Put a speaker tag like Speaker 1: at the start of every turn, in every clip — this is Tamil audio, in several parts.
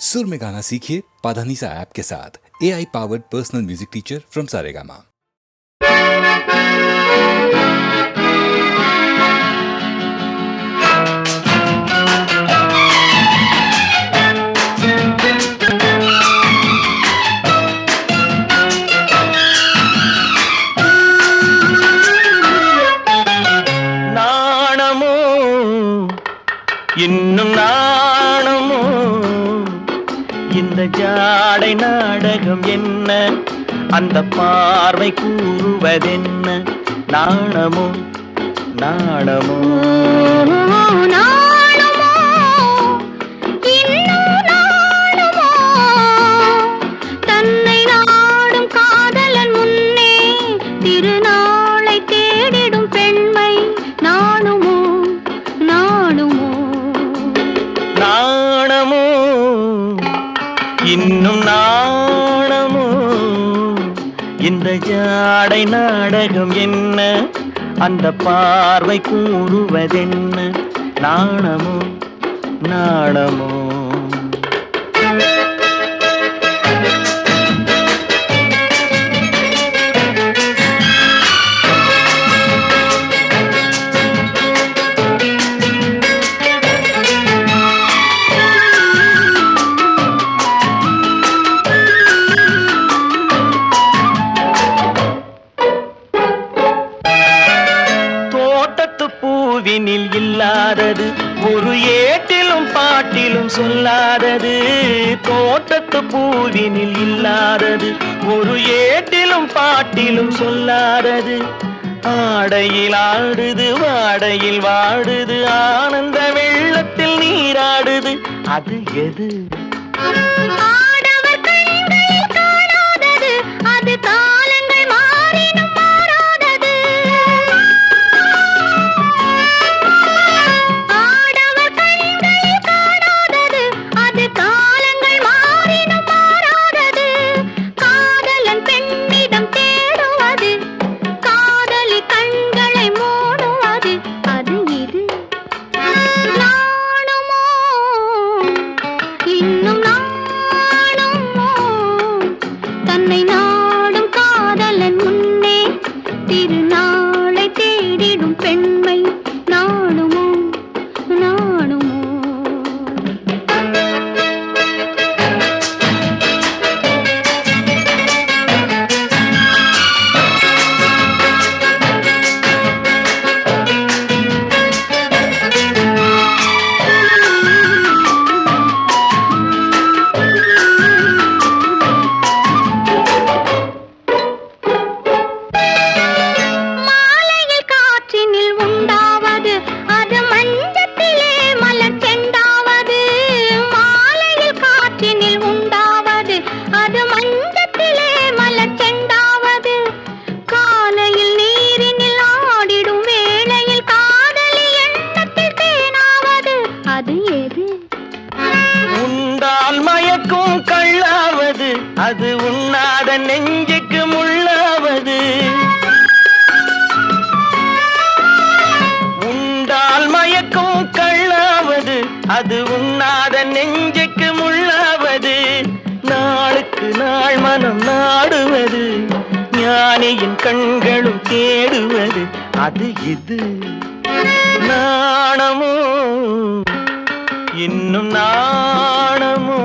Speaker 1: सुर में गाना सीखिए पाधानीसा ऐप के साथ। AI powered personal music teacher from Saregama.
Speaker 2: நாணமோ இன்னும் நாணமோ இந்த ஜாடை நாடகம் என்ன, அந்த பார்வை கூறுவதென்ன? நாணமோ நாணமோ
Speaker 3: நாணமோ இன்னும் நாணமோ தன்னை நாடும் காதலன் முன்னே திருநாளை தேடிடும் பெண்மை நாணுமோ நாணுமோ
Speaker 2: நாணமோ இன்னும் நாணமோ இந்த ஜாடை நாடகம் என்ன, அந்த பார்வை கூறுவதென்ன? நாணமோ நாணமோ பூவினில் இல்லாதது, ஒரு ஏட்டிலும் பாட்டிலும் சொல்லாதது. தோட்டத்து பூவினில் இல்லாதது, ஒரு ஏட்டிலும் பாட்டிலும் சொல்லாதது. ஆடையில் ஆடுது வாடையில் வாடுது, ஆனந்த வெள்ளத்தில் நீராடுது, அது எது?
Speaker 3: ஆடவர் கண்களில் காணாதது, அது காலங்கள் மாறினும் மாறாதது. ஆடவர் கண்களில் காணாதது, அது காலங்கள் மாறினும் மாறாதது. காதலன் பெண்ணிடம் தேடுவது, காதலி கண்களை மூடுவது, அது இது. நாணுமோ இன்னும் நாணுமோ தன்னை நாடும் காதலன் முன்னே திருநாளை தேடிடும் பெண்மை நாணுமோ நாணுமோ மாலையில் காற்றினில் உண்டாவது, அது மஞ்சத்திலே மலர் செண்டாவது. மாலையில் காற்றினில் உண்டாவது, அது மஞ்சத்திலே மலர் செண்டாவது. காலையில் நீரினில் ஆடிடும் வேளையில் காதலி எண்ணத்தில் தேனாவது, அது எது?
Speaker 2: உண்டால் மயக்கும் கள்ளாவது, அது உண்ணாத நெஞ்சுக்கு முள்ளாவது. உண்டால் மயக்கும் கள்ளாவது, அது உண்ணாத நெஞ்சுக்கு முள்ளாவது. நாளுக்கு நாள் மனம் நாடுவது, ஞானியின் கண்களும் தேடுவது, அது இது. நாணமோ இன்னும் நாணமோ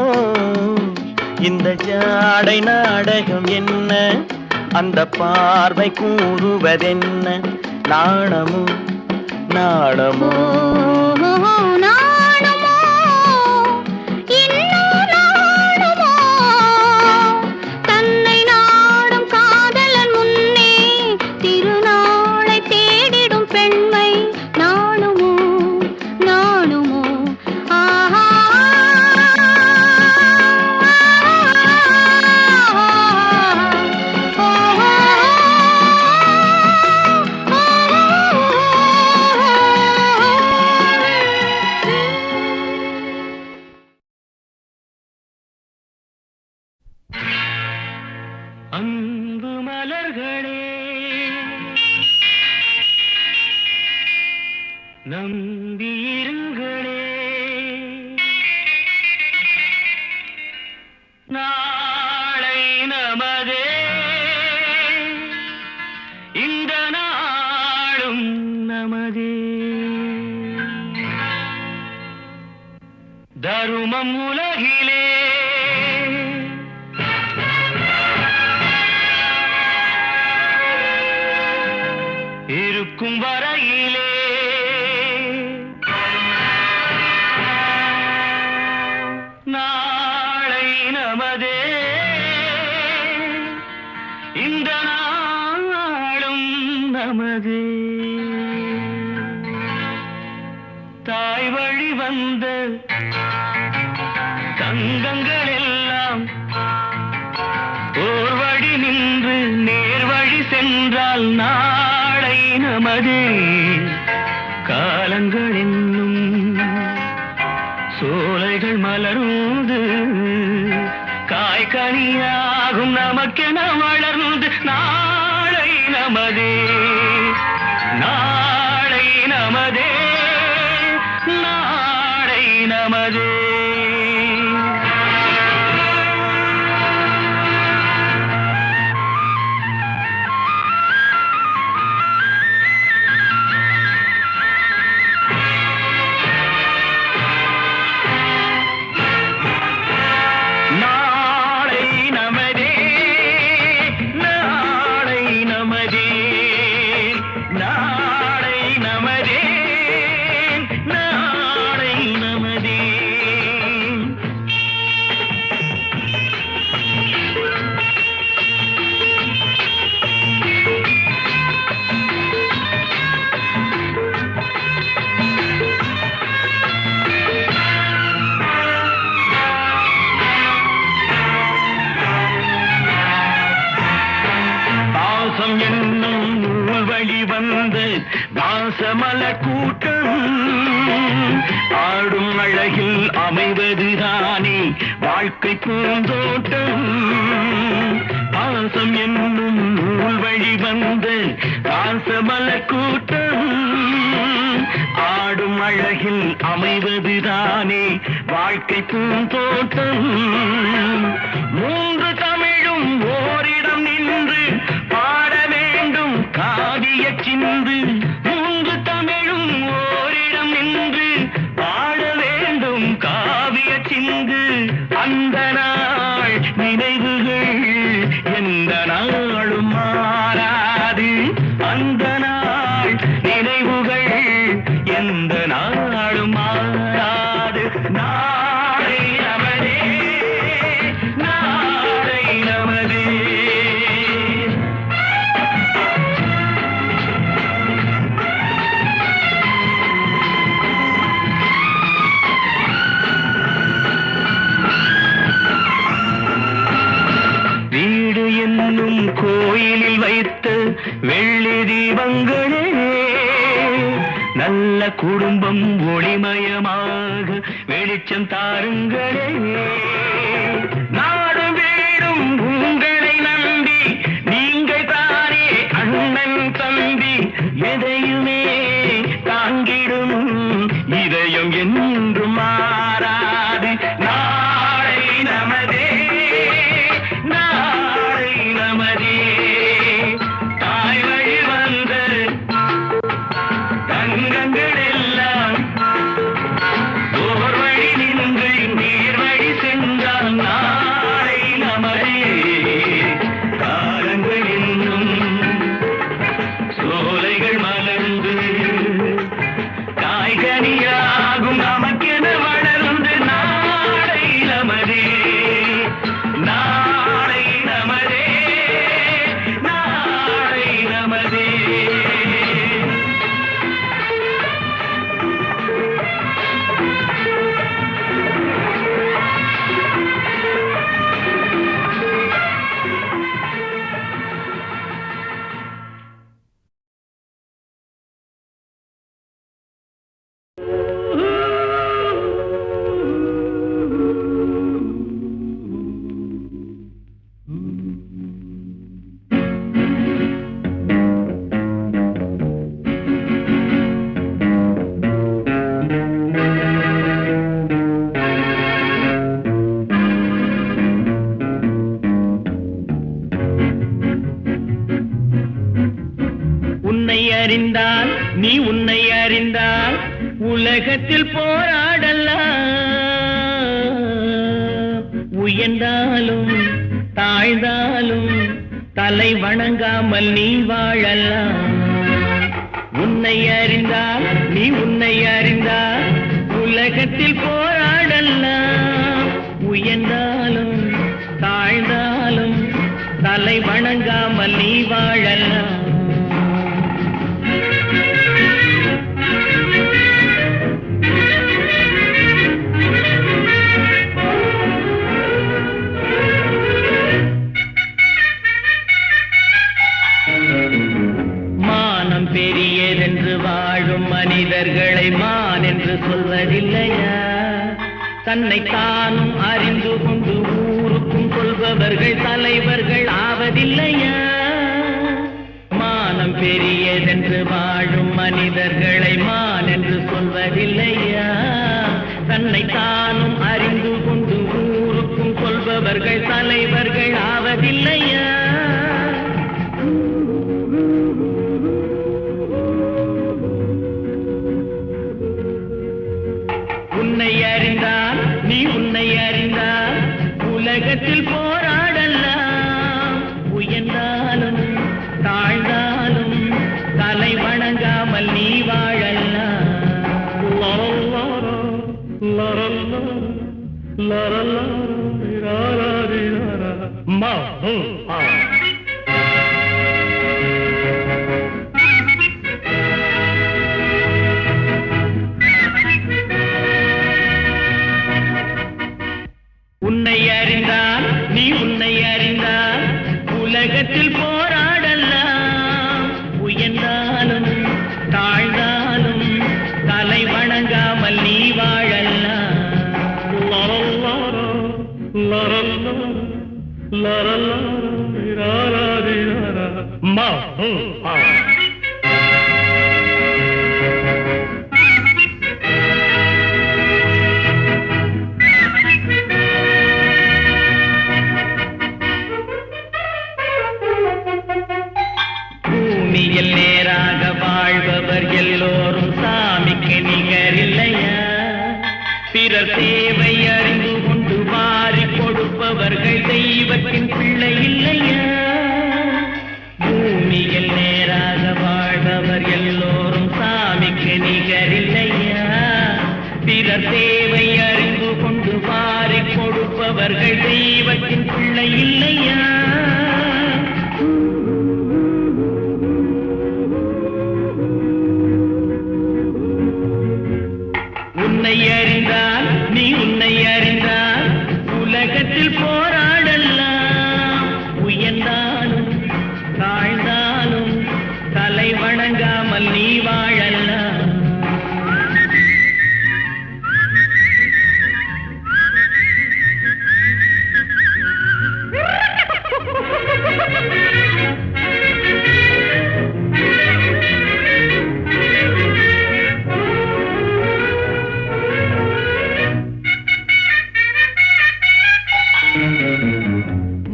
Speaker 2: இந்த ஜாடை நாடகம் என்ன, அந்த பார்வை கூறுவதென்ன? நாணமோ நாணமோ
Speaker 3: நாணுமோ இன்னும் நாணுமோ தன்னை நாடும் காதலன் முன்னே திருநாளை தேடிடும் பெண்மை நாணுமோ நாணுமோ ஆஹா
Speaker 2: அன்பு மலர்களே நம்பியிருங்களே, அருமம் உலகிலே இருக்கும் வரையிலே நாளை நமதே இந்த நாளும் நமதே தாய் வழி வந்த தங்கங்கள் எல்லாம் ஓர் வழி நின்று நேர் வழி சென்றால் நாளை நமதே காலங்கள் என்னும் சோலைகள் மலர்ந்து காய்கனியாகும் நமக்கென வளர்ந்து நாளை நமதே நாளை நமதே நாளை நமதே வாசமலர் கூட்டம் ஆடும் அழகில் அமைவதுதானே வாழ்க்கை பூந்தோட்டம் பாசம் என்னும் நூல் வழி வந்த வாசமலர் கூட்டம் ஆடும் அழகில் அமைவதுதானே வாழ்க்கை பூந்தோட்டம் மூன்று தமிழும் ஓரிடம் நின்று பாட வேண்டும் காவிய சிந்து மூன்று தமிழும் ஓரிடம் நின்று பாட வேண்டும் காவிய சிந்து அந்த நாள் நினைவுகள் எந்த நாளும் மாறாது அந்த நாள் நினைவுகள் எந்த நாளும் மாறாது நாளை நமதே நாளை நமதே வீடு என்னும் கோயிலில் வைத்த வெள்ளி தீபங்களே நல்ல குடும்பம் ஒளிமயமாக வெளிச்சம் தாருங்களே நாடும் வீடும் உங்களை நம்பி நீங்கள் தானே அண்ணன் தம்பி எதையுமே தாங்கிடும் இதயம் என்றும் மாறாது நாளை நமதே நாளை நமதே தாய் வழி வந்த தங்கங்கள் எல்லாம் ஓர் வழி நின்று நீர் வழி சென்றால் நாளை நமதே காலங்கள் இன்னும் சோலைகள் மலர்ந்து காய்கனியாகும் நமக்கென வளர்ந்து நாளை நமதே நாளை நமதே நாளை நமதே உன்னை அறிந்தால் நீ உன்னை அறிந்தால் உலகத்தில் போராடலாம் உயர்ந்தாலும் தாழ்ந்தாலும் தலை வணங்காமல் நீ வாழலாம். உன்னை அறிந்தால் நீ உன்னை அறிந்தால் உலகத்தில் போராடலாம். உயர்ந்தாலும் தாழ்ந்தாலும் தலை வணங்காமல் நீ வாழலாம். மானம் பெரியதென்று வாழும் மனிதர்களை மான் என்று சொல்வதில்லையா? தன்னை தானும் அறிந்து கொண்டு ஊருக்கும் சொல்பவர்கள் தலைவர்கள் ஆவதில்லையா? மானம் பெரியதென்று வாழும் மனிதர்களை மான் என்று சொல்வதில்லையா? தன்னை தானும் அறிந்து கொண்டு ஊருக்கும் சொல்பவர்கள் தலைவர்கள் ஆவதில்லையா? உன்னை அறிந்தால் நீ உன்னை அறிந்தால் உலகத்தில் போராடலாம். உயர்ந்தாலும் தாழ்ந்தாலும் தலை வணங்காமல் நீ வாழலாம். உன்னை அறிந்தால் நீ உன்னை அறிந்தால் உலகத்தில் போராடலாம். உயர்ந்தாலும் தாழ்ந்தாலும் தலை வணங்காமல் நீ வாழலாம். பூமியில் நேராக வாழ்பவர் எல்லோரும் சாமிக்கு நிகரில்லையா? பிறர் தேவை அறிந்து கொண்டு வாரி கொடுப்பவர்கள் தெய்வத்தின் பிள்ளை இல்லையா? பூமியில் நேராக வாழ்பவர் எல்லோரும் சாமிக்கு நிகரில்லையா? பிறர் தேவை அறிந்து கொண்டு வாரி கொடுப்பவர்கள் தெய்வத்தின் பிள்ளை இல்லையா? உன்னை அறிந்தால் நீ உன்னை அறிந்தால் உலகத்தில் போராடலாம். உயர்ந்தாலும் தாழ்ந்தாலும் தலை வணங்காமல் நீ வாழலாம்.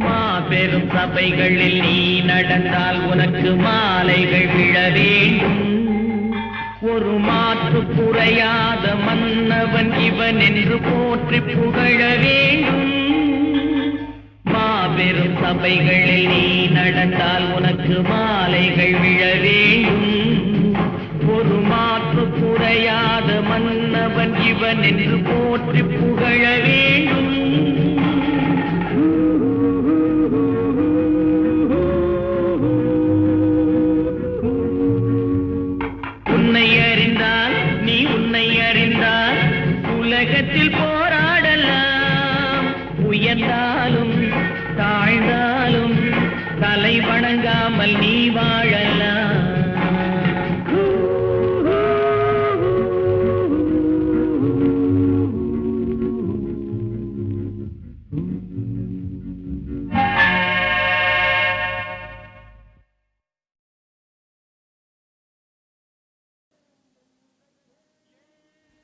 Speaker 2: மாபெரும் சபைகளில் நீ நடந்தால் உனக்கு மாலைகள் விழ வேண்டும். ஒரு மாற்று குறையாத மன்னவன் இவன் என்று போற்றி புகழ வேண்டும். மாபெரும் சபைகளில் நீ நடந்தால் உனக்கு மாலைகள் விழ வேண்டும். ஒரு மாற்று குறையாத மன்னவன் இவன் என்று போற்றி புகழ வேண்டும். உன்னை அறிந்தால் நீ உன்னை அறிந்தால் உலகத்தில் போராடலாம். உயர்ந்தாலும் தாழ்ந்தாலும் தலை வணங்காமல் நீ வாழலாம்.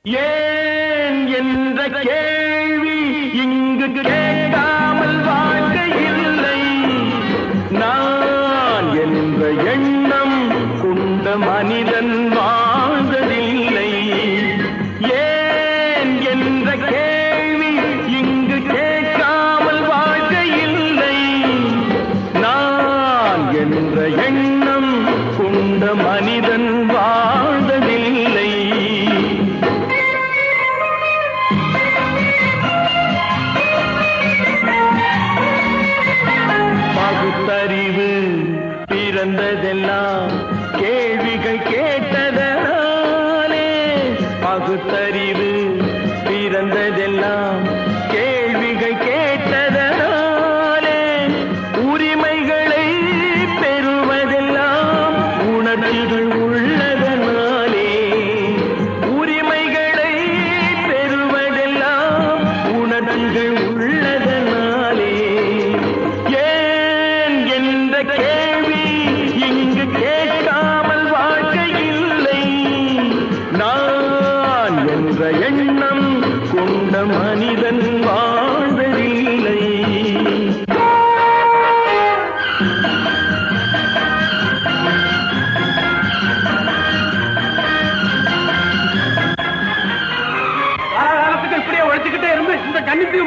Speaker 2: ஏன் என்ற கேள்வி இங்கு கேட்காமல் வாழ்க்கை இல்லை. நான் என்ற எண்ணம் கொண்ட மனிதன் வாழ்ந்ததில்லை. ஏன் என்ற கேள்வி இங்கு கேட்காமல்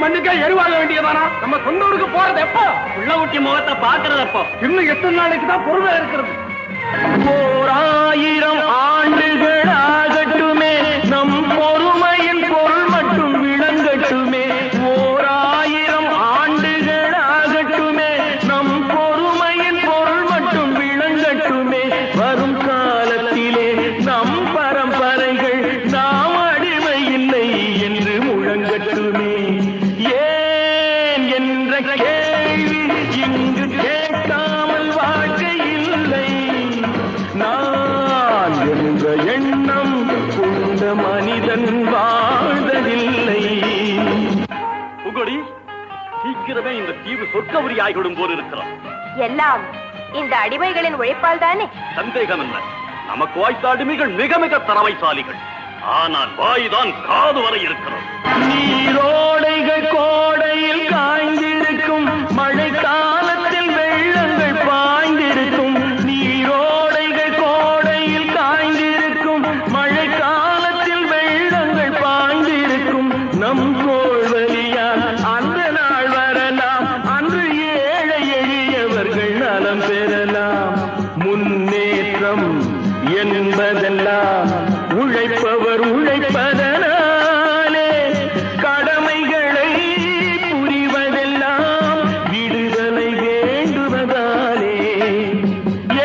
Speaker 4: மண்ணுக்கே எருவாக வேண்டியதானா? நம்ம சொந்த ஊருக்கு போறது எப்போ?
Speaker 2: உள்ள ஊட்டி முகத்தை பாக்குறது அப்போ.
Speaker 4: இன்னும் எத்தனை நாளைக்கு தான் பொறுமையா இருக்கிறது?
Speaker 2: 1000 ஆண்டுகள் ஆகட்டுமே, நம் பொறுமையின் பொருள் மட்டும் விளங்கட்டுமே. 1000 ஆண்டுகள் ஆகட்டுமே, நம் பொறுமையின் பொருள் மட்டும் விளங்கட்டுமே. வரும் காலத்திலே நம் பரம்பரைகள் நாம் அடிமை இல்லை என்று முழங்கட்டுமே. ஏன் என்ற கேள்வி இங்கு கேட்காமல் வாழ்க்கை இல்லை. நான் என்ற எண்ணம் கொண்ட மனிதன் வாழ்வதில்லை. புகழி, சீக்கிரமே இந்த தீவு சொர்க்கவரி ஆகிவிடும் போல் இருக்கிறோம்.
Speaker 5: எல்லாம் இந்த அடிமைகளின் உழைப்பால் தானே?
Speaker 2: சந்தேகம் என்ன, நமக்கு வாய்த்த அடிமைகள் மிக மிக தரவைசாலிகள். ஆனால் வாய்தான் காது வரை இருக்கிறோம். நீரோடைகள் கோடையில் காய்ந்திருக்கும், மழை காலத்தில் வெள்ளங்கள் பாய்ந்திருக்கும். நீரோடைகள் கோடையில் காய்ந்திருக்கும், மழை காலத்தில் வெள்ளங்கள் பாய்ந்திருக்கும். நம் கோள்வழியால் அந்த நாள் வரலாம், அன்று ஏழை எளியவர்கள் நலம் பெறலாம். முன்னேற்றம் என்பதெல்லாம் உழைப்பவர் உழைப்பதனாலே, கடமைகளை புரிவதெல்லாம் விடுதலை வேண்டுவதாலே.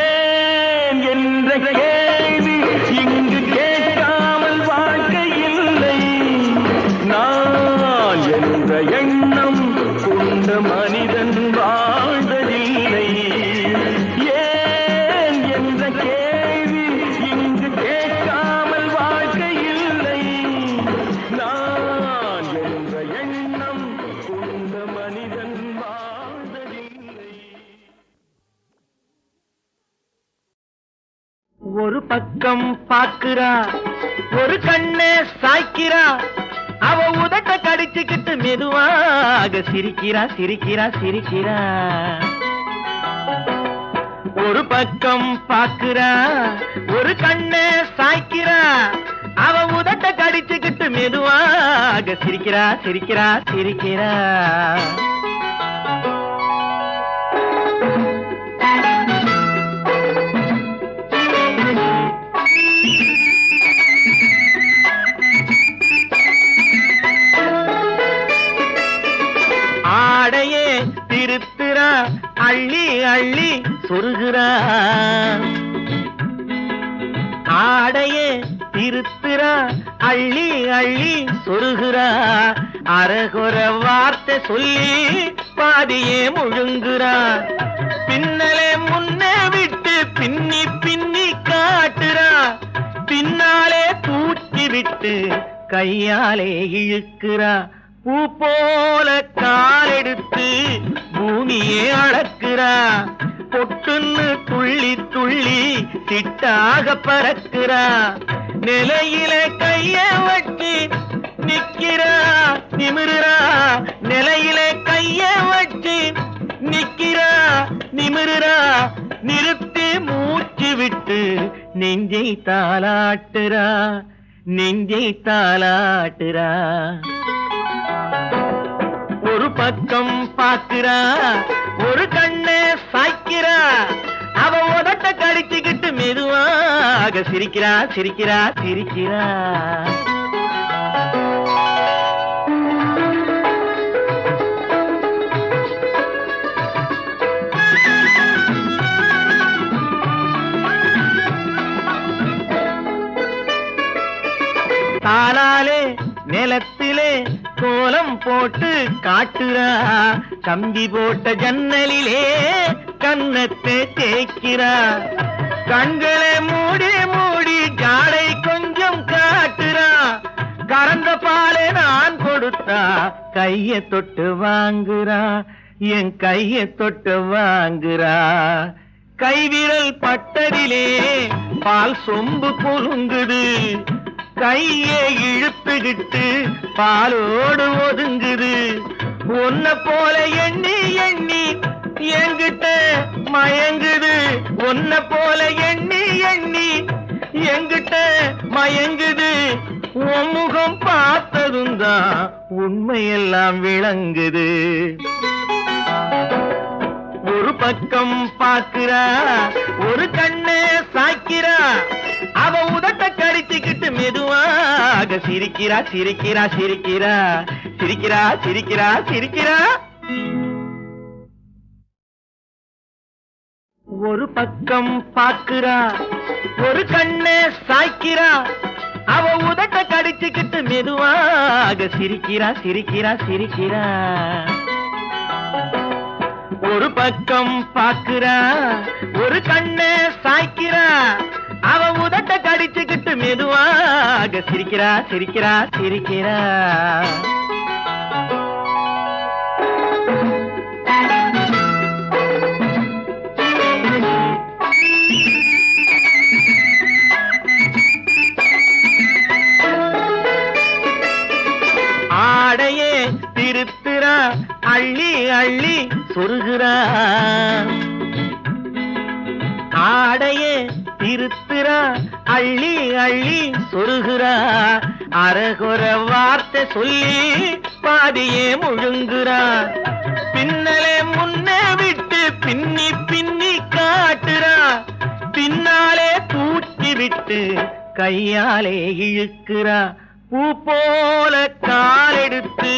Speaker 2: ஏன் என்ற கேள்வி இங்கு கேட்காமல் வாழ்க்கை இல்லை. நான் என்ற எண்ணம் கொண்ட மனிதன் வாழ்வதில்லை. ஏன் என்ற கேள்வி இங்கு கேட்காமல் வாழ்க்கை இல்லை. நான் என்ற எண்ணம் கொண்ட மனிதன் வாழ்வதில்லை. ஒரு பக்கம் பாக்குறா, ஒரு கண்ணே சாய்க்கிறா, அவ உதட்ட கடிச்சுக்கிட்டு மெதுவாக சிரிக்கிறா சிரிக்கிறா சிரிக்கிறா. ஒரு பக்கம் பாக்குறா, ஒரு கண்ணே சாய்க்கிறா, அவ உதட்ட கடிச்சுக்கிட்டு மெதுவாக சிரிக்கிறா சிரிக்கிறா சிரிக்கிறா. ஆடையே திருத்துறா, அள்ளி அள்ளி சொருகிறா. ஆடையே திருத்துறா, அள்ளி அள்ளி சொருகிறா. அரகுற வார்த்தை சொல்லி பாதியே முழுங்குறா. பின்னலே முன்னே விட்டு பின்னி பின்னி காட்டுறா. பின்னாலே தூக்கி விட்டு கையாலே இழுக்கிறா. பூ போல காலெடுத்து பூமியே அளக்கிறா. பொட்டுன்னு துள்ளி துள்ளி சிட்டாக பறக்கிறா. நிலையில கைய வச்சு நிக்கிறா நிமிருறா. நிலையில கைய வச்சு நிக்கிறா நிமிருறா. நிறுத்தி மூச்சு விட்டு நெஞ்சை தாலாட்டுறா நெஞ்சை தாலாட்டுறா. ஒரு பக்கம் பாக்குறா, ஒரு கண்ணே சாய்க்கிறா, அவ உதட்ட கடிச்சுக்கிட்டு மெதுவாக சிரிக்கிறா சிரிக்கிறா சிரிக்கிறா. தாளாலே நிலத்திலே கோலம் போட்டு காட்டுறா. கம்பி போட்ட ஜன்னலிலே கன்னத்தை தேய்க்கிறா. கண்களை மூடி மூடி ஜாடை கொஞ்சம் காட்டுறா. கறந்த பாலை நான் கொடுத்தா கைய தொட்டு வாங்குறா. என் கைய தொட்டு வாங்குறா. கைவிரல் பட்டதிலே பால் சொம்பு பொருங்குது. கையை இழுத்துக்கிட்டு பாலோடு ஒதுங்குது. உன்னை போல எண்ணி எண்ணி என்கிட்ட மயங்குது. உன்னை போல எண்ணி எண்ணி என்கிட்ட மயங்குது.
Speaker 6: உன் முகம் பார்த்ததும் தான் உண்மையெல்லாம் விளங்குது. ஒரு பக்கம் பாக்குறா, ஒரு கண்ணு சாய்க்கிறா, அவ உதட்ட கடிச்சுக்கிட்டு மெதுவாக சிரிக்கிறா சிரிக்கிறா சிரிக்கிறா சிரிக்கிறா சிரிக்கிறா சிரிக்கிறா. ஒரு பக்கம் பாக்குறா, ஒரு கண்ணு சாய்க்கிறா, அவ உதட்ட கடிச்சுக்கிட்டு மெதுவாக சிரிக்கிறா சிரிக்கிறா சிரிக்கிறா. ஒரு பக்கம் பாக்குறா, ஒரு கண்ணு சாய்க்கிறா, அவ உதட்ட கடிச்சுக்கிட்டு மெதுவாக சிரிக்கிறா சிரிக்கிறா சிரிக்கிறா. ஆடையே திருத்துறா, அள்ளி அள்ளி சொருகிறா. ஆடையே திருத்துறா, அள்ளி அள்ளி சொருகிறா. அரகுற வார்த்தை சொல்லி பாதியே முழுங்குறா. பின்னலே முன்னே விட்டு பின்னி பின்னி காட்டுறா. பின்னாலே தூக்கி விட்டு கையாலே இழுக்கிறா. பூ போல காலெடுத்து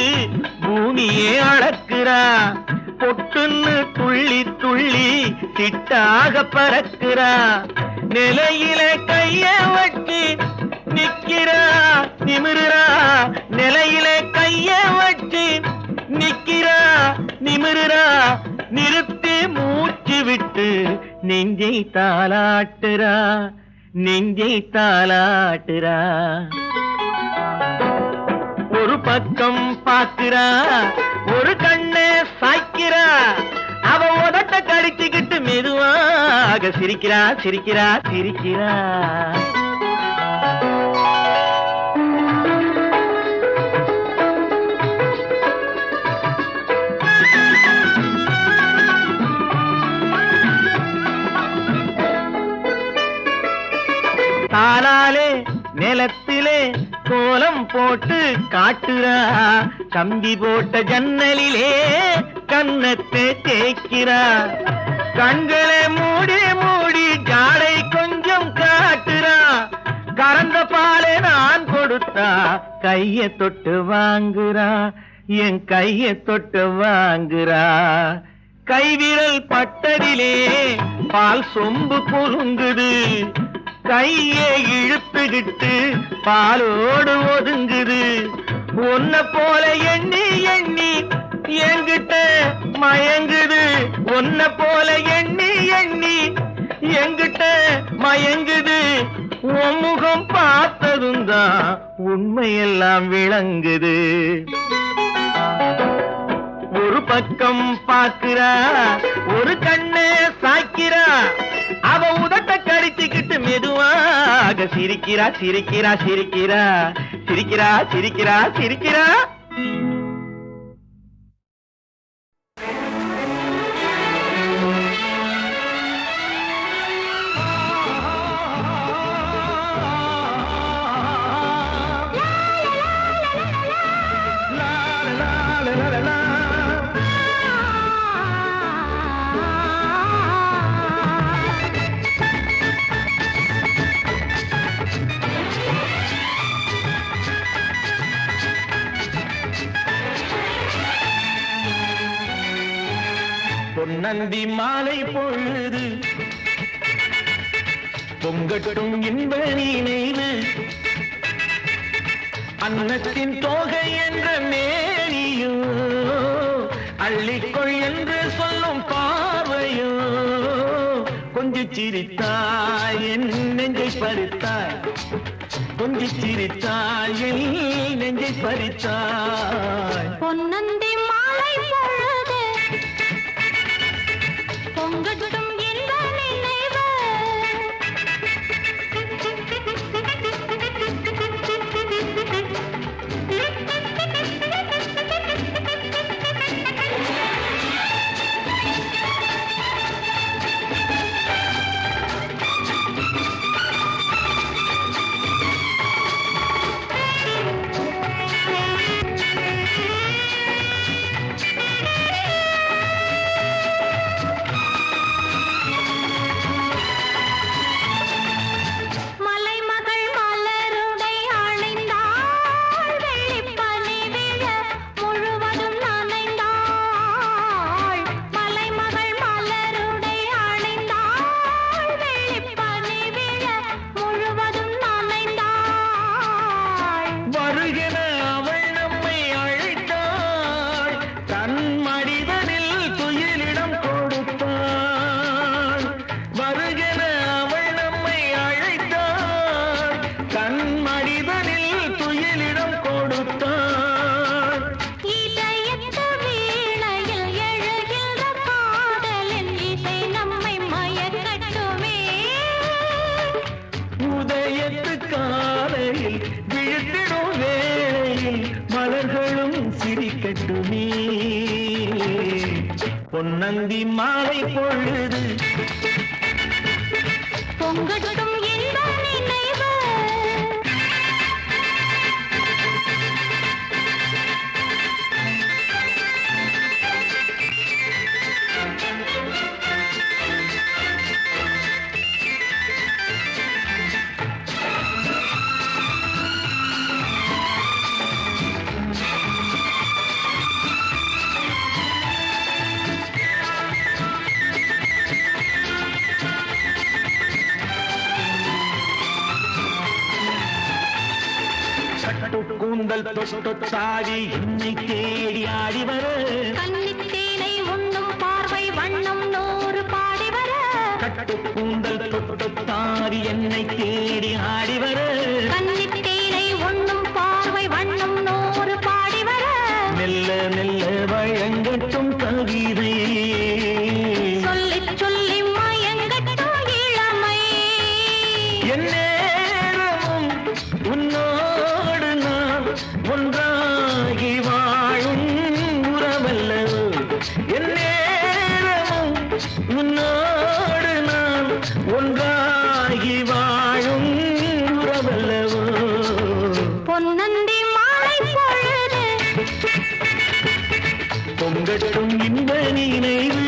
Speaker 6: பூமியே அளக்கிறா. பொட்டுன்னு துள்ளி துள்ளி சிட்டாக பறக்கிறா. நிலையில கைய வச்சு நிக்கிறா நிமிருறா. நிலையில கைய வச்சு நிக்கிறா நிமிருறா. நிறுத்தி மூச்சு விட்டு நெஞ்சை தாலாட்டுறா நெஞ்சை தாலாட்டுறா. ஒரு பக்கம் பாக்குறா, ஒரு கண்ணு சாய்க்கிறா, அவ உதட்ட கடிச்சுக்கிட்டு மெதுவாக சிரிக்கிறா சிரிக்கிறா சிரிக்கிறா. தானாலே நிலத்திலே கோலம் போட்டு காட்டுறா. கம்பி போட்ட ஜன்னலிலே கன்னத்தை தேய்க்கிறா. கண்களை மூடி மூடி ஜாடை கொஞ்சம் காட்டுறா. கறந்த பாலை நான் கொடுத்தா கைய தொட்டு வாங்குறா. என் கைய தொட்டு வாங்குறா. கைவிரல் பட்டதிலே பால் சொம்பு பொருங்குது. கையை இழுத்துக்கிட்டு பாலோடு ஒதுங்குது. ஒன்ன போல எண்ணி எண்ணி என்கிட்ட மயங்குது. ஒன்ன போல எண்ணி எண்ணி என்கிட்ட மயங்குது. உன் முகம் பார்த்ததும் தான் உண்மையெல்லாம் விளங்குது. ஒரு பக்கம் பாக்குறா, ஒரு கண்ணு சாய்க்கிறா, அவ உதட்ட கடிச்சுக்கிட்டு மெதுவாக சிரிக்கிறா சிரிக்கிறா சிரிக்கிறா சிரிக்கிறா சிரிக்கிறா சிரிக்கிறா. பொன்னந்தி மாலை பொழுது பொங்கட்டும் இன்ப நினைவு. அன்னத்தின் தோகை என்ற மேனியோ அள்ளிக்கொள் என்று சொல்லும் பார்வையோ. கொஞ்சி சிரித்தாய் என் நெஞ்சை பறித்தாய். கொஞ்சி சிரித்தாய் என் நெஞ்சை பறித்தாய்.
Speaker 3: பொன்னந்தி மாலை பொழுது பொங்கட்டும் என்ற நினைவு.
Speaker 6: பொன்னந்தி மாலை பொழுது
Speaker 3: பொங்கட்டும் இன்ப நினைவு
Speaker 6: கூந்தல் தொட்டாடி என்னை தேடி ஆடி வர
Speaker 3: கன்னித்தேனை உண்ணும் பார்வை வண்ணம் நூறு பாடி வர
Speaker 6: கட்டு கூந்தல் தொட்டாடி என்னை தேடி ஆடி வர
Speaker 3: கன்னித்தேனை உண்ணும் பார்வை வண்ணம் நூறு பாடி வர
Speaker 6: மெல்ல மெல்ல வழங்கட்டும் கவிதை
Speaker 3: சொல்லி சொல்லி மயங்கட்டும் இளமை
Speaker 6: எந்நேரமும் உன்னோடு நான் ஒன்றாகி வாழும் உறவல்லவோ எந்நேரமும் உன்னோடு நான் ஒன்றாகி வாழும் உறவல்லவோ
Speaker 3: பொன்னந்தி மாலை பொழுது
Speaker 6: பொங்கட்டும் இன்ப நினைவு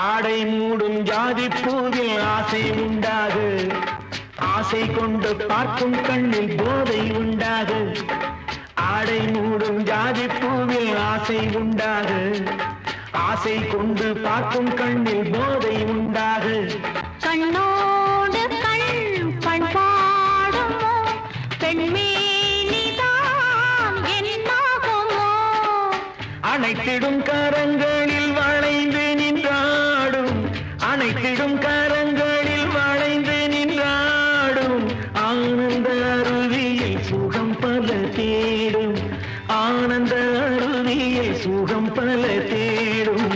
Speaker 6: ஆடை மூடும் ஜாதி பூவில் ஆசை உண்டாகு ஆசை கொண்டு பார்க்கும் கண்ணில் போதை உண்டாகு ஆடை மூடும் ஜாதி பூவில் ஆசை உண்டாகு ஆசை கொண்டு பார்க்கும் கண்ணில் போதை உண்டாகு
Speaker 3: கண்ணோடு கண் பண்பாடுமோ பெண்மேனிதான் என்னாகுமோ
Speaker 6: அனைத்திடும் கரங்களில் வளைந்து நின்றாடும் அனைத்திடும் கரங்களில் வளைந்து நின்றாடும் ஆனந்த அருவியில் சுகம் பல தேடும் ஆனந்த அருவியில் சுகம் பல தேடும்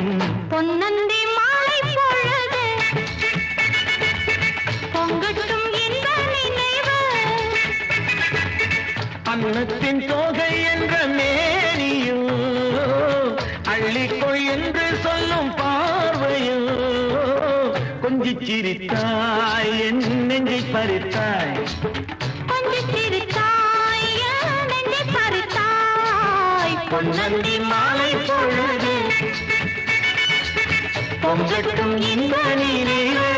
Speaker 3: பொன்னந்தி மாலை பொழுது பொங்கட்டும் இன்ப நினைவு
Speaker 6: அன்னத்தின் தோகை என்ற மேனியோ அள்ளிக்கொள் என்று சொல்லும் பார்வையோ கொஞ்சிச் சிரித்தாய் என் நெஞ்சை பறித்தாய்
Speaker 3: கொஞ்சம் சிரித்தாய் என் நெஞ்சை பறித்தாய்
Speaker 6: பொன்னந்தி மாலை பொழுது பொங்கட்டும் இன்ப நினைவு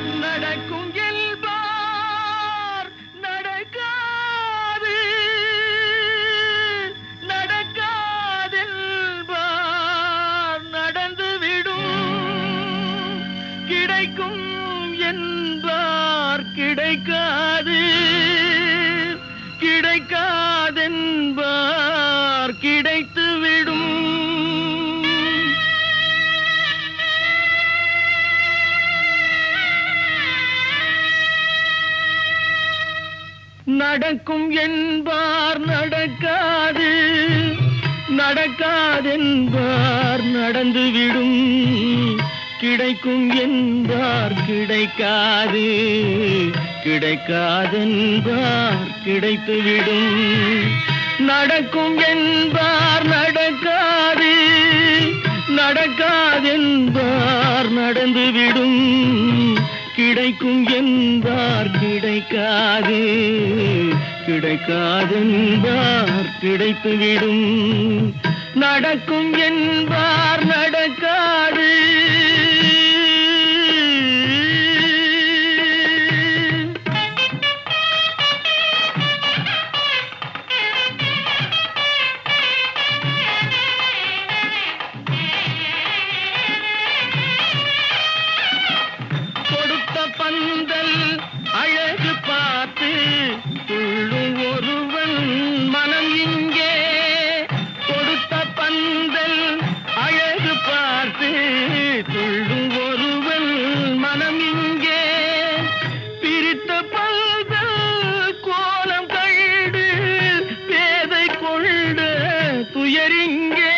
Speaker 6: நடக்கும் என்பார் நடக்காது நடக்காதென்பார் நடந்துவிடும் கிடைக்கும் என்பார் கிடைக்காது கிடைக்காதென்பார் கிடைத்துவிடும் நடக்கும் என்பார் நடக்காது நடக்காதென்பார் நடந்துவிடும் கிடைக்கும் என்பார் கிடைக்காது கிடைக்காதென்பார் கிடைத்துவிடும் நடக்கும் என்பார் நடக்காது நடக்காதென்பார் நடந்துவிடும் கிடைக்கும் என்பார் கிடைக்காது கிடைக்காதென்பார் கிடைத்துவிடும் நடக்கும் என்பார் நடக்காது கொடுத்த பந்தல் அழகு பார்த்து துள்ளும் ஒருவன் மனம் இங்கே கொடுத்த பந்தல் துள்ளும் ஒருவன் மனம் இங்கே பிரித்த பல்கள் கோலம் கண்டு பேதை கொண்ட துயரிங்கே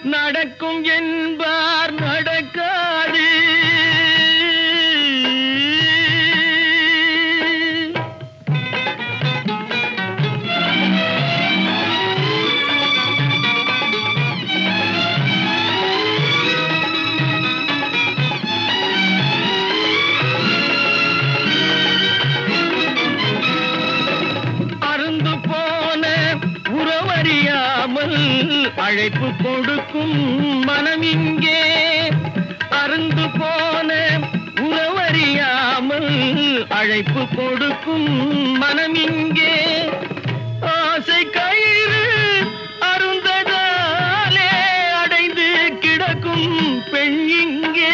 Speaker 6: நடக்கும் என்பார் நடக்காது அருந்து போன உறவறியாமல் அழைப்பு கொடுக்கும் மனம் இங்கே அருந்து போன உறவறியாமல் அழைப்பு கொடுக்கும் மனம் இங்கே ஆசை கயிறு அருந்ததாலே அடைந்து கிடக்கும் பெண் இங்கே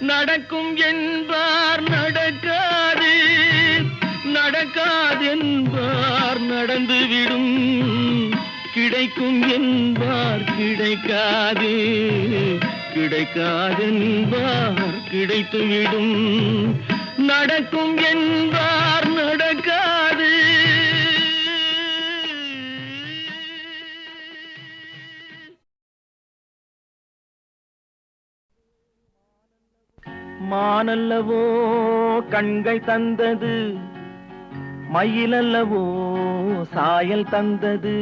Speaker 6: நடக்கும் என்பார் நடக்காது நடக்காது என்பார் நடந்துவிடும் கிடைக்கும் என்பார் கிடைக்காது கிடைக்காது என்பார் கிடைத்துவிடும் நடக்கும் என்பார் நடக்காது மானல்லவோ கண்கள் தந்தது மயிலல்லவோ சாயல் தந்தது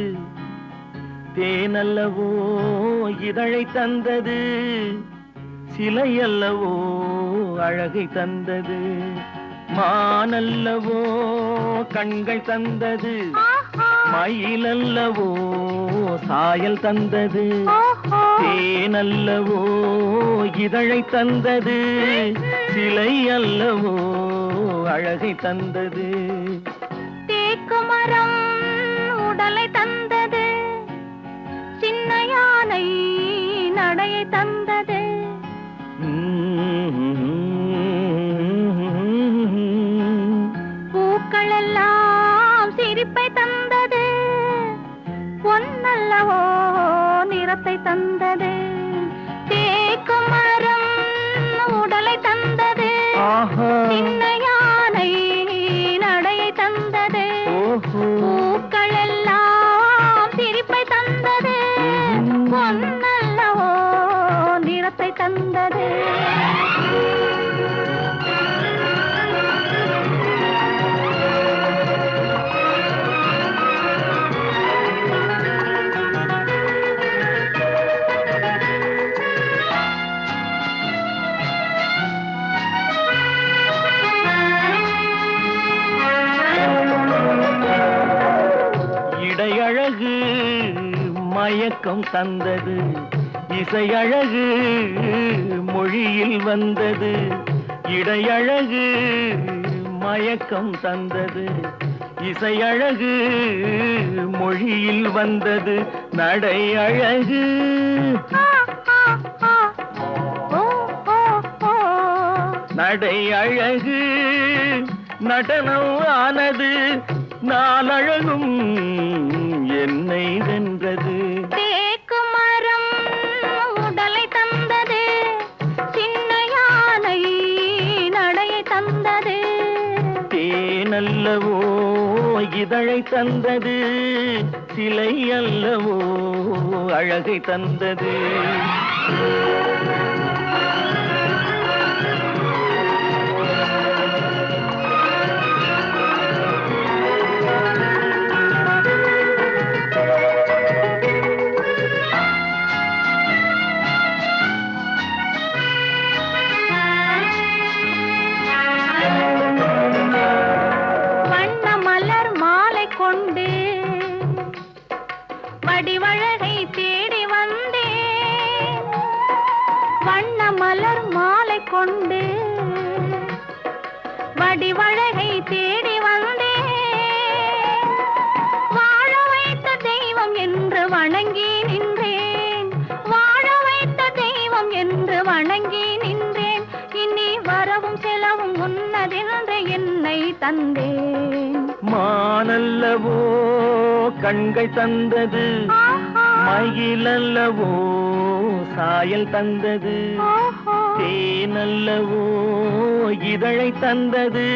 Speaker 6: தேனல்லவோ இதழை தந்தது சிலையல்லவோ அழகை தந்தது மானல்லவோ கண்கள் தந்தது மயிலல்லவோ சாயல் தந்தது தேனல்லவோ இதழை தந்தது சிலை அல்லவோ அழகை தந்தது
Speaker 3: தேக்குமரம் உடலை தந்தது சின்ன யானை நடையை தந்தது பூக்கள் எல்லாம் சிரிப்பை தந்தது பொன்னல்லவோ நிறத்தை தந்தது தேக்குமரம் உடலை தந்தது சின்ன யானை நடையை தந்தது பூக்கள் எல்லாம் சிரிப்பை தந்தது பொன்னல்லவோ நிறத்தை தந்தது
Speaker 6: இடையழகு மயக்கம் தந்தது இசையழகு மொழியில் வந்தது இடையழகு மயக்கம் தந்தது இசையழகு மொழியில் வந்தது நடை அழகு நடை அழகு நடனம் ஆனது நாளழகும் என்னை வென்றது
Speaker 3: தேக்குமரம் உடலை தந்தது சின்ன யானை நடையை தந்தது
Speaker 6: தேனல்லவோ இதழை தந்தது சிலை அல்லவோ அழகை தந்தது
Speaker 3: மாலை கொண்டு வடிவழகை தேடி வந்தேன். வாழ வைத்த தெய்வம் என்று வணங்கி நின்றேன். வாழ வைத்த தெய்வம் என்று வணங்கி நின்றேன். இனி வரவும் செலவும் உன்னதென்று என்னை தந்தேன்.
Speaker 6: மானல்லவோ கண்கள் தந்தது, மயிலல்லவோ சாயல் தந்தது, தேனல்லவோ இதழை தந்தது,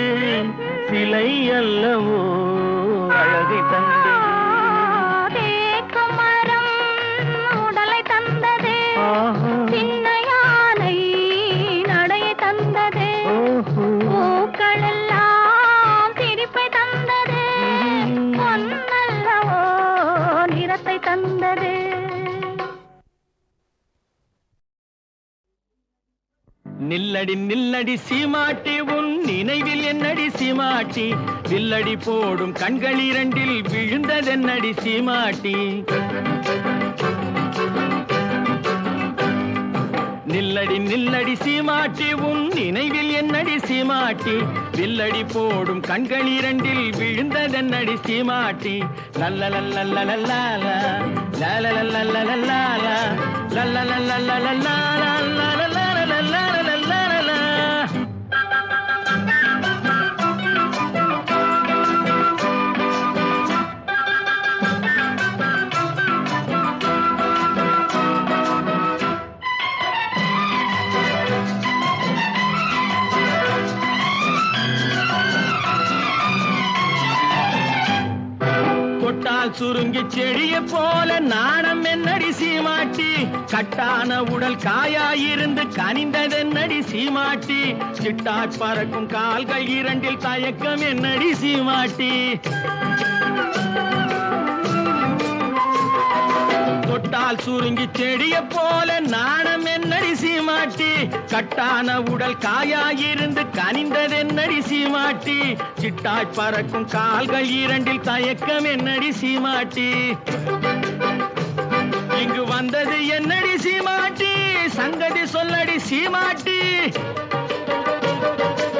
Speaker 6: சிலை அல்லவோ அழகை தந்தது.
Speaker 3: தேக்கு மரம் உடலை தந்தது, சின்ன யானை நடையை தந்தது, பூக்கள் எல்லாம் சிரிப்பை தந்தது, பொன்னல்லவோ நிறத்தை தந்தது.
Speaker 6: நில்லடி நில்லடி சீமாட்டி, உன் நினைவில் என்னடி சீமாட்டி, வில்லடி போடும் கண்கள் இரண்டில் விழுந்ததென்னடி சீமாட்டி. நில்லடி நில்லடி சீமாட்டி, உன் நினைவில் என்னடி சீமாட்டி, வில்லடி போடும் கண்கள் இரண்டில் விழுந்ததென்னடி சீமாட்டி. லல்லலல்லல்லலல்லா லல்லலல்லல்லல்லா லல்லலல்லல்லல்லா தொட்டால் சுருங்கி செடிய போல நாணம் என்னடி சீமாட்டி, கட்டான உடல் காயாயிருந்து கனிந்ததென்னடி சீமாட்டி, சிட்டாய் பறக்கும் கால்கள் இரண்டில் தயக்கம் என்னடி சீமாட்டி. தொட்டால் சுருங்கி செடிய போல நாணம் என்னடி சீமாட்டி, கட்டான உடல் காயாயிருந்து கனிந்ததென்னடி சீமாட்டி, சிட்டாய் பறக்கும் கால்கள் இரண்டில் தயக்கம் என்னடி சீமாட்டி. இங்கு வந்தது என்னடி சீமாட்டி, சங்கதி சொல்லடி சீமாட்டி.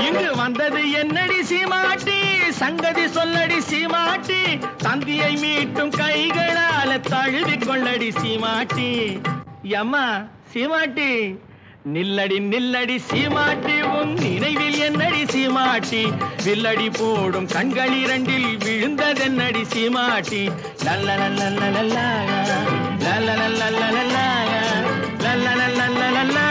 Speaker 6: இங்கு வந்தது என்னடி சீமாட்டி, சங்கதி சொல்லடி சீமாட்டி. தந்தியை மீட்டும் கைகளால தழுவிக் கொள்ளடி சீமாட்டி. அம்மா சீமாட்டி, நில்லடி நில்லடி சீமாட்டி, உன் நினைவில் என்னடி சீமாட்டி, வில்லடி போடும் கண்கள் இரண்டில் விழுந்ததென்னடி சீமாட்டி. லல்லலல்லல்லல்லா லல்லலல்லல்லல்லா லல்லலல்லல்லல்லா.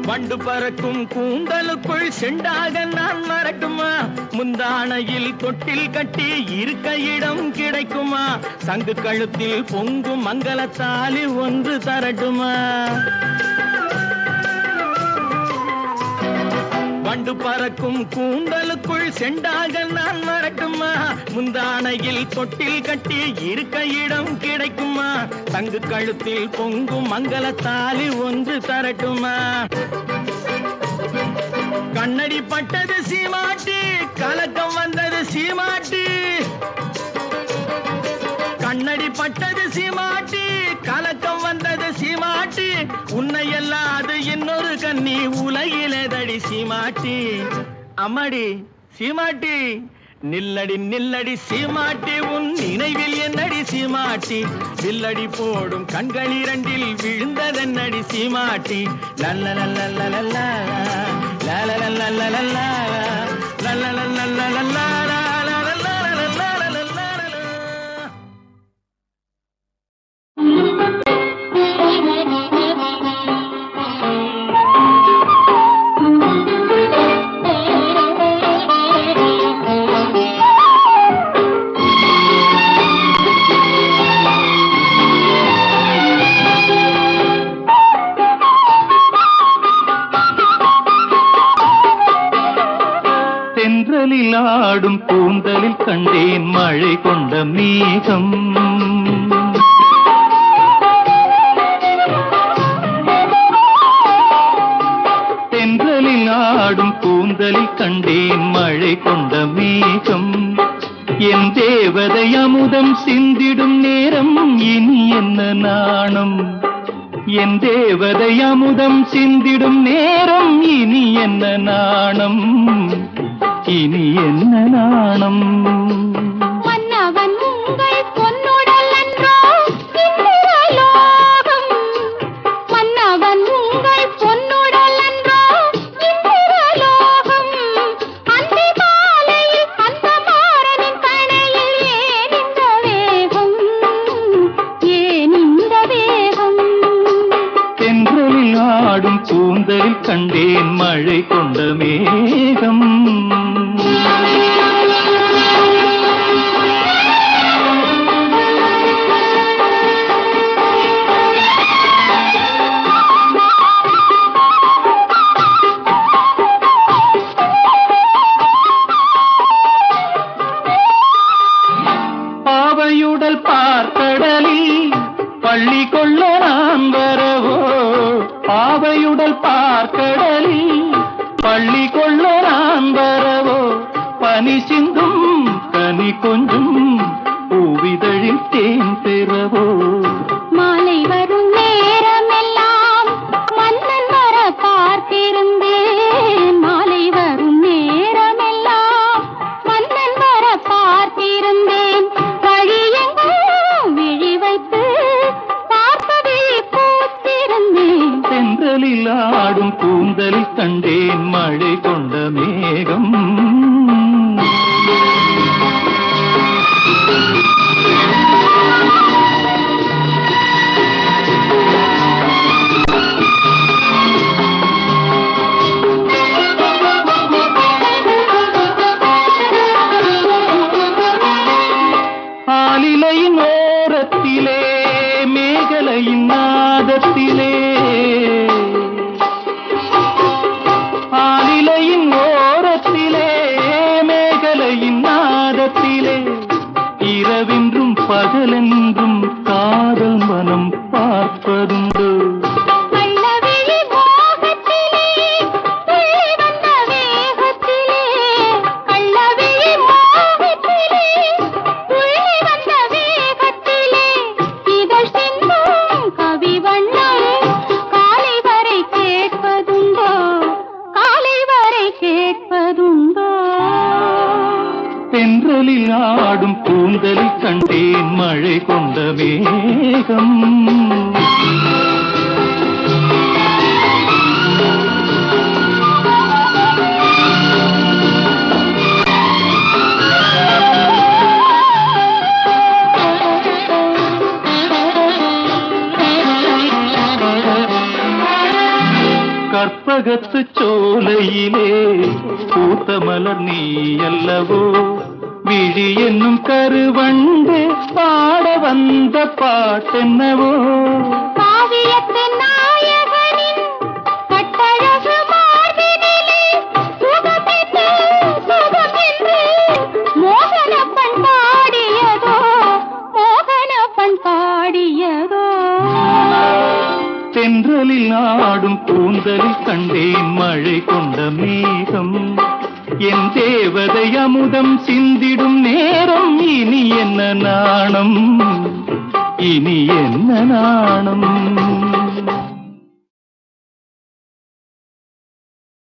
Speaker 6: வண்டு பறக்கும் கூந்தலுக்குள் செண்டாக நான் வரட்டுமா, முந்தானையில் தொட்டில் கட்டி இருக்க இடம் கிடைக்குமா, சங்கு கழுத்தில் பொங்கும் மங்களத்தாலி ஒன்று தரட்டுமா. வண்டு பறக்கும் கூந்தலுக்குள் செண்டாக நான் வரட்டுமா, முந்தானையில் தொட்டில் கட்டி இருக்க இடம் கிடைக்குமா, சங்கு கழுத்தில் பொங்கும் மங்களத்தாலி ஒன்று தரட்டுமா. கண்ணடி பட்டது சீமாட்டி, கலக்கம் வந்தது சீமாட்டி. கண்ணடி பட்டது சீமாட்டி, கலக்கம் வந்தது சீமாட்டி. உன்னை அல்லாது இன்னொரு கண்ணி உலகிலேதடி சீமாட்டி. அம்மாடி சீமாட்டி, நில்லடி நில்லடி சீமாட்டி, உன் நினைவில் என்னடி சீமாட்டி, வில்லடி போடும் கண்கள் இரண்டில் விழுந்ததென்னடி சீமாட்டி. லல்லலல்லல்லல்லா லல்லலல்லல்லல்லா லல்லலல்லல்லல்லா. கண்டேன் மழை கொண்ட மேகம். தென்றலில் ஆடும் கூந்தலில் கண்டேன் மழை கொண்ட மேகம். என் தேவதை அமுதம் சிந்திடும் நேரம் இனி என்ன நாணம். என் தேவதை அமுதம் சிந்திடும் நேரம் இனி என்ன நாணம். இனி என்ன நாணம்.
Speaker 3: மன்னவன் உங்கள் பொன்னுடல் அன்றோ இந்திரலோகம். மன்னவன் உங்கள் பொன்னுடல் அன்றோ இந்திரலோகம். அந்தி மாலையில் அந்த மாறனின் கணையில் ஏன் இந்த வேகம். ஏன் இந்த வேகம்.
Speaker 6: தென்றலில் ஆடும் கூந்தலில் கண்டேன் மழை கொண்ட மேகம். பாவையுடல் பார்க்கடலில் பள்ளி கொள்ள நான் வரவோ. பாவையுடல் பார்க்கடலில் பள்ளி கொள்ள நான் வரவோ. பனி சிந்தும் கனி கொஞ்சும் பூவிதழில் தேன் பெறவோ.
Speaker 3: மாலை வரும் நேரமெல்லாம் மன்னன் வர பார்த்திருந்தேன். மாலை வரும் நேரமெல்லாம் மன்னன் வர பார்த்திருந்தேன். வழியெங்கும் விழி வைத்து பார்ப்பதை பூத்திருந்தேன்.
Speaker 6: தென்றலில் ஆடும் கூந்தலில் கண்டேன் மழை கொண்ட மேகம். ஆலிலையின் ஓரத்திலே மேகலையின் நாதத்திலே. ஆலிலையின் ஓரத்திலே மேகலையின் நாதத்திலே. இரவென்றும் பகலென்றும் காதல் மனம் பார்ப்பதுண்டு.
Speaker 3: கள்ளவிழி மோகத்திலே துள்ளி வந்த வேகத்திலே. கள்ளவிழி மோகத்திலே துள்ளி வந்த வேகத்திலே. இதழ் சிந்தும் கவி வண்ணம் காலை வரை கேட்பதுண்டோ. காலை வரை கேட்பதுண்டோ.
Speaker 6: தென்றலில் ஆடும் கூந்தலில் கண்டேன் மழை கொண்ட மேகம். கற்பகத்து சோலையிலே பூத்த மலர் நீ அல்லவோ. விழி என்னும் கருவண்டு பாட வந்த பாட்டென்னவோ.
Speaker 3: காவியத்தின் நாயகனின் கட்டழகு மார்பினிலே சுகமென்று சுகமென்று மோகனப்பண் பாடியதோ. மோகனப்பண் பாடியதோ.
Speaker 6: தென்றலில் ஆடும் கூந்தலில் கண்டேன் மழை கொண்ட மேகம். என் தேவதை அமுதம் சிந்திடும் நேரம் இனி என்ன நாணம். இனி என்ன நாணம்.